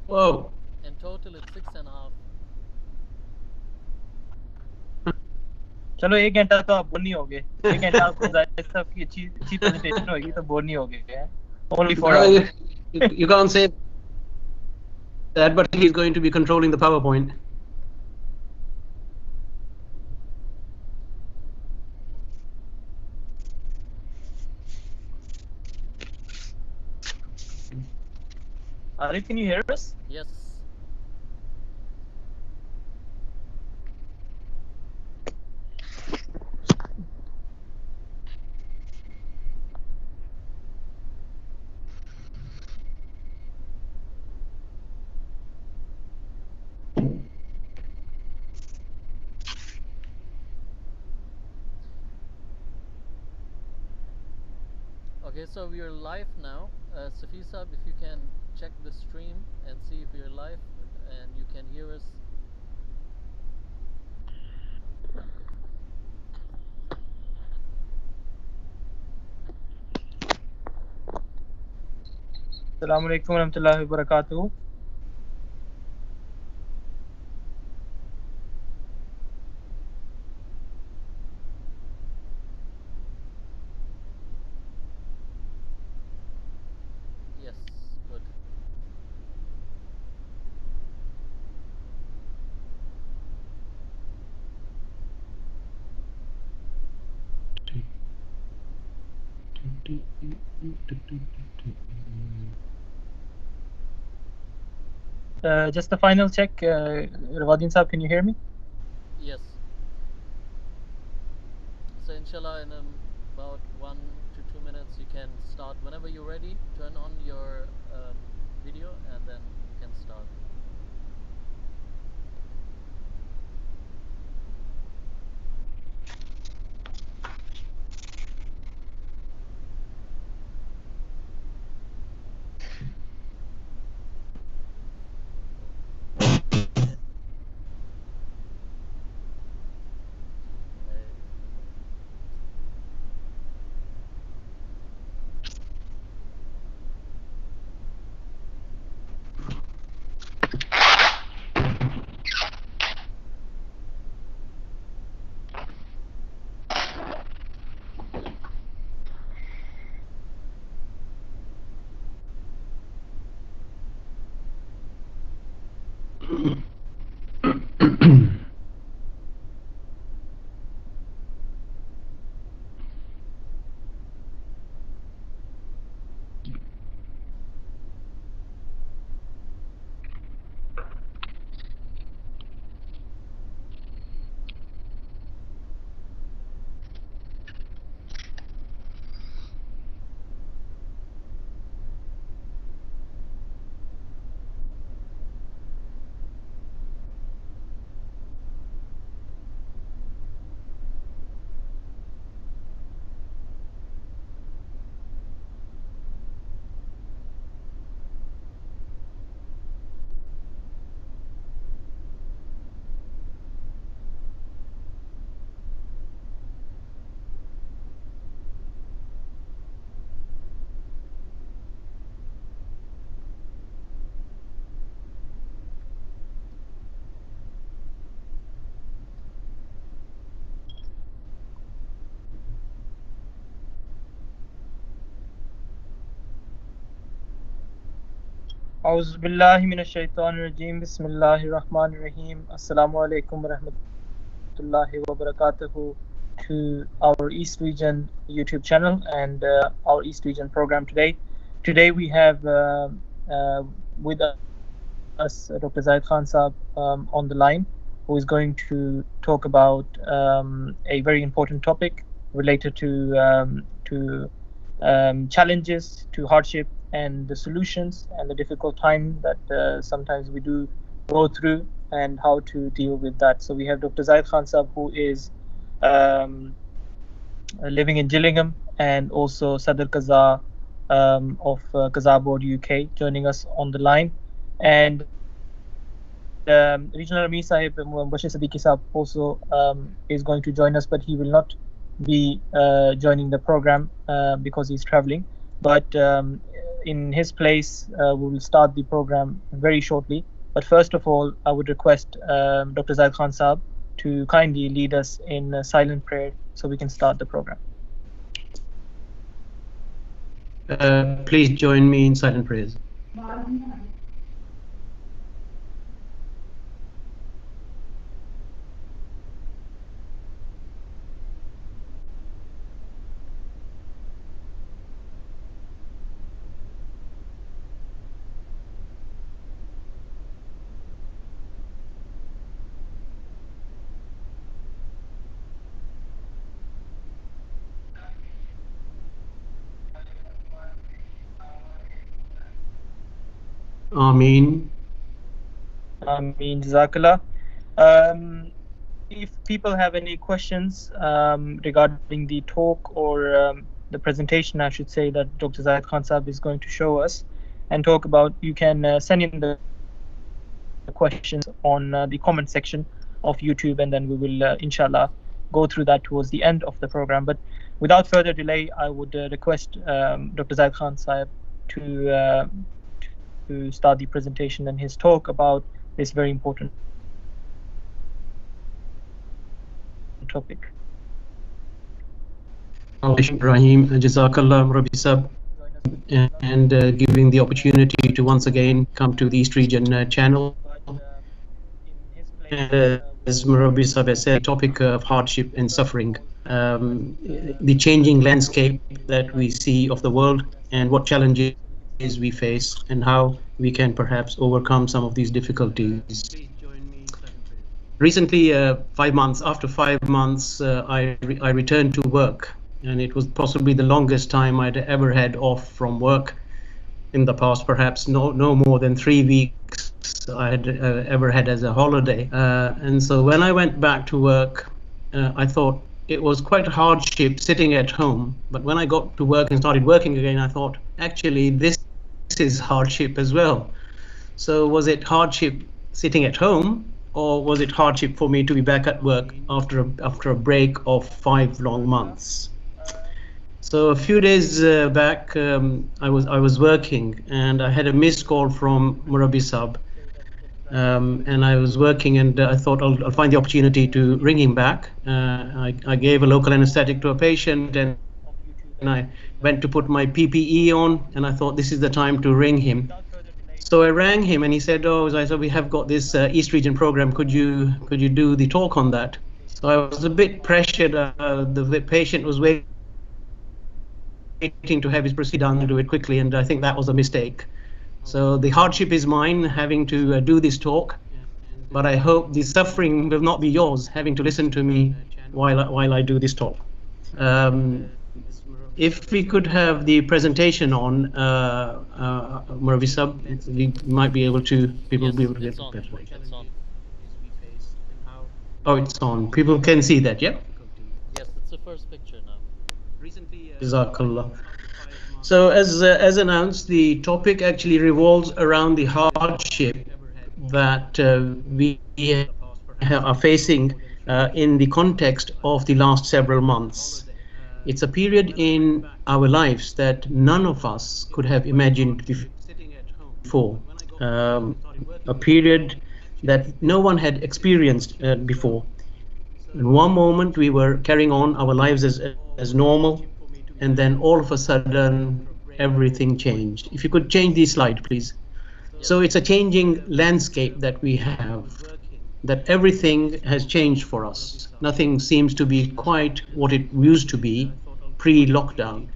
Whoa. In total, it's 6.5. चलो 1 घंटा तो आप बोर नहीं होगे 1 घंटा आपको जाहिद साहब की अच्छी प्रेजेंटेशन होगी तो बोर नहीं होगे only 4 No, hours you can't say that, but he's going to be controlling the PowerPoint. Arif, can you hear us? Yes. Okay, so we are live now. Safi Saab, if you can check the stream and see if we are live and you can hear us. Assalamu alaikum warahmatullahi wabarakatuh. Yes, good. Just a final check. Rawadin Saab, can you hear me? Yes. So inshallah, in about 1 to 2 minutes, you can start. Whenever you're ready, turn on your video and then you can start. A'udhu billahi minash shaitanir rajeem. Bismillahir rahmanir rahim. Assalamu alaikum warahmatullahi wabarakatuh to our East Region YouTube channel and our East Region program today. Today we have with us Dr. Zahid Khan Saab on the line, who is going to talk about a very important topic related to challenges, to hardship, and the solutions, and the difficult time that sometimes we do go through, and how to deal with that. So we have Dr. Zahid Khan Saab, who is living in Gillingham, and also Sadr Qaza of Qaza Board UK, joining us on the line. And Regional Amir Sahib, Bashir Siddiqui Saab, also is going to join us, but he will not be joining the program because he's traveling. But in his place, we will start the program very shortly. But first of all, I would request Dr. Zahid Khan Saab to kindly lead us in a silent prayer so we can start the program. Please join me in silent prayers. Ameen. Ameen. Jazakallah. If people have any questions regarding the talk or the presentation, I should say, that Dr. Zahid Khan Saab is going to show us and talk about, you can send in the questions on the comment section of YouTube, and then we will, inshallah, go through that towards the end of the program. But without further delay, I would request Dr. Zahid Khan Saab to start the presentation and his talk about this very important topic. Ibrahim, Jazakallah, Rabbi Sab, and giving the opportunity to once again come to the East Region channel. And as Rabbi Sab has said, topic of hardship and suffering, the changing landscape that we see of the world and what challenges we face and how we can perhaps overcome some of these difficulties. Recently, 5 months, after 5 months, I returned to work, and it was possibly the longest time I'd ever had off from work in the past, perhaps no more than 3 weeks I had ever had as a holiday. And so when I went back to work, I thought it was quite a hardship sitting at home. But when I got to work and started working again, I thought, actually, this is hardship as well. So was it hardship sitting at home, or was it hardship for me to be back at work after a break of 5 long months? So a few days back, I was working, and I had a missed call from Murabi Sab, and I was working, and I thought I'll find the opportunity to ring him back. I gave a local anesthetic to a patient, and I went to put my PPE on, and I thought this is the time to ring him. So I rang him, and he said, "Oh, so we have got this East Region program. Could you do the talk on that?" So I was a bit pressured. The patient was waiting to have his procedure done, and do it quickly, and I think that was a mistake. So the hardship is mine, having to do this talk, but I hope the suffering will not be yours, having to listen to me while I do this talk. If we could have the presentation on, Murabi Sab, we might be able to, people will be able to get better. Oh, it's on. People can see that, yeah? Yes, it's the first picture now. Jazakallah. So as announced, the topic actually revolves around the hardship that we are facing in the context of the last several months. It's a period in our lives that none of us could have imagined before. A period that no one had experienced before. In one moment we were carrying on our lives as normal, and then all of a sudden everything changed. If you could change the slide, please. So it's a changing landscape that we have, that everything has changed for us. Nothing seems to be quite what it used to be pre-lockdown.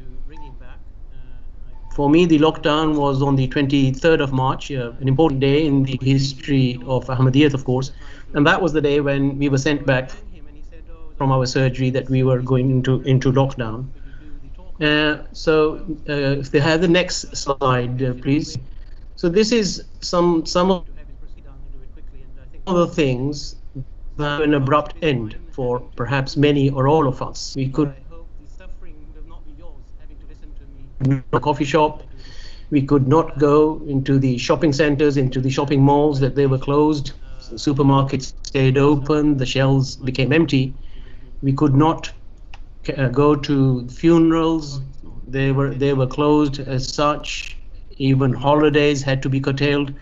For me, the lockdown was on the 23rd of March, an important day in the history of Ahmadiyyat, of course, and that was the day when we were sent back from our surgery, that we were going into lockdown. So if they have the next slide, please. So this is some of the things that have an abrupt end for perhaps many or all of us. We could a coffee shop, we could not go into the shopping centers, into the shopping malls, that they were closed. So supermarkets stayed open, the shelves became empty. We could not go to funerals, they were closed as such. Even holidays had to be curtailed.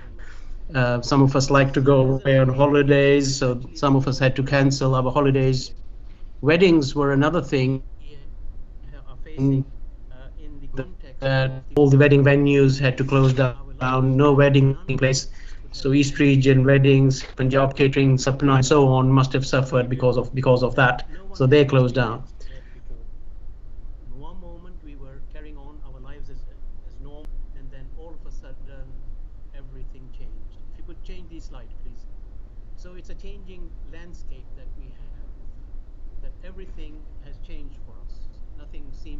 Some of us like to go away on holidays, so some of us had to cancel our holidays. Weddings were another thing. Are facing in the context that all the wedding venues had to close down, no wedding place. So East Region weddings, Punjab catering, Sapna, and so on must have suffered because of that. So they closed down. In one moment we were carrying on our lives as normal, and then all of a sudden everything changed. If you could change the slide, please. So it's a changing landscape that we have, that everything has changed for us. Nothing seems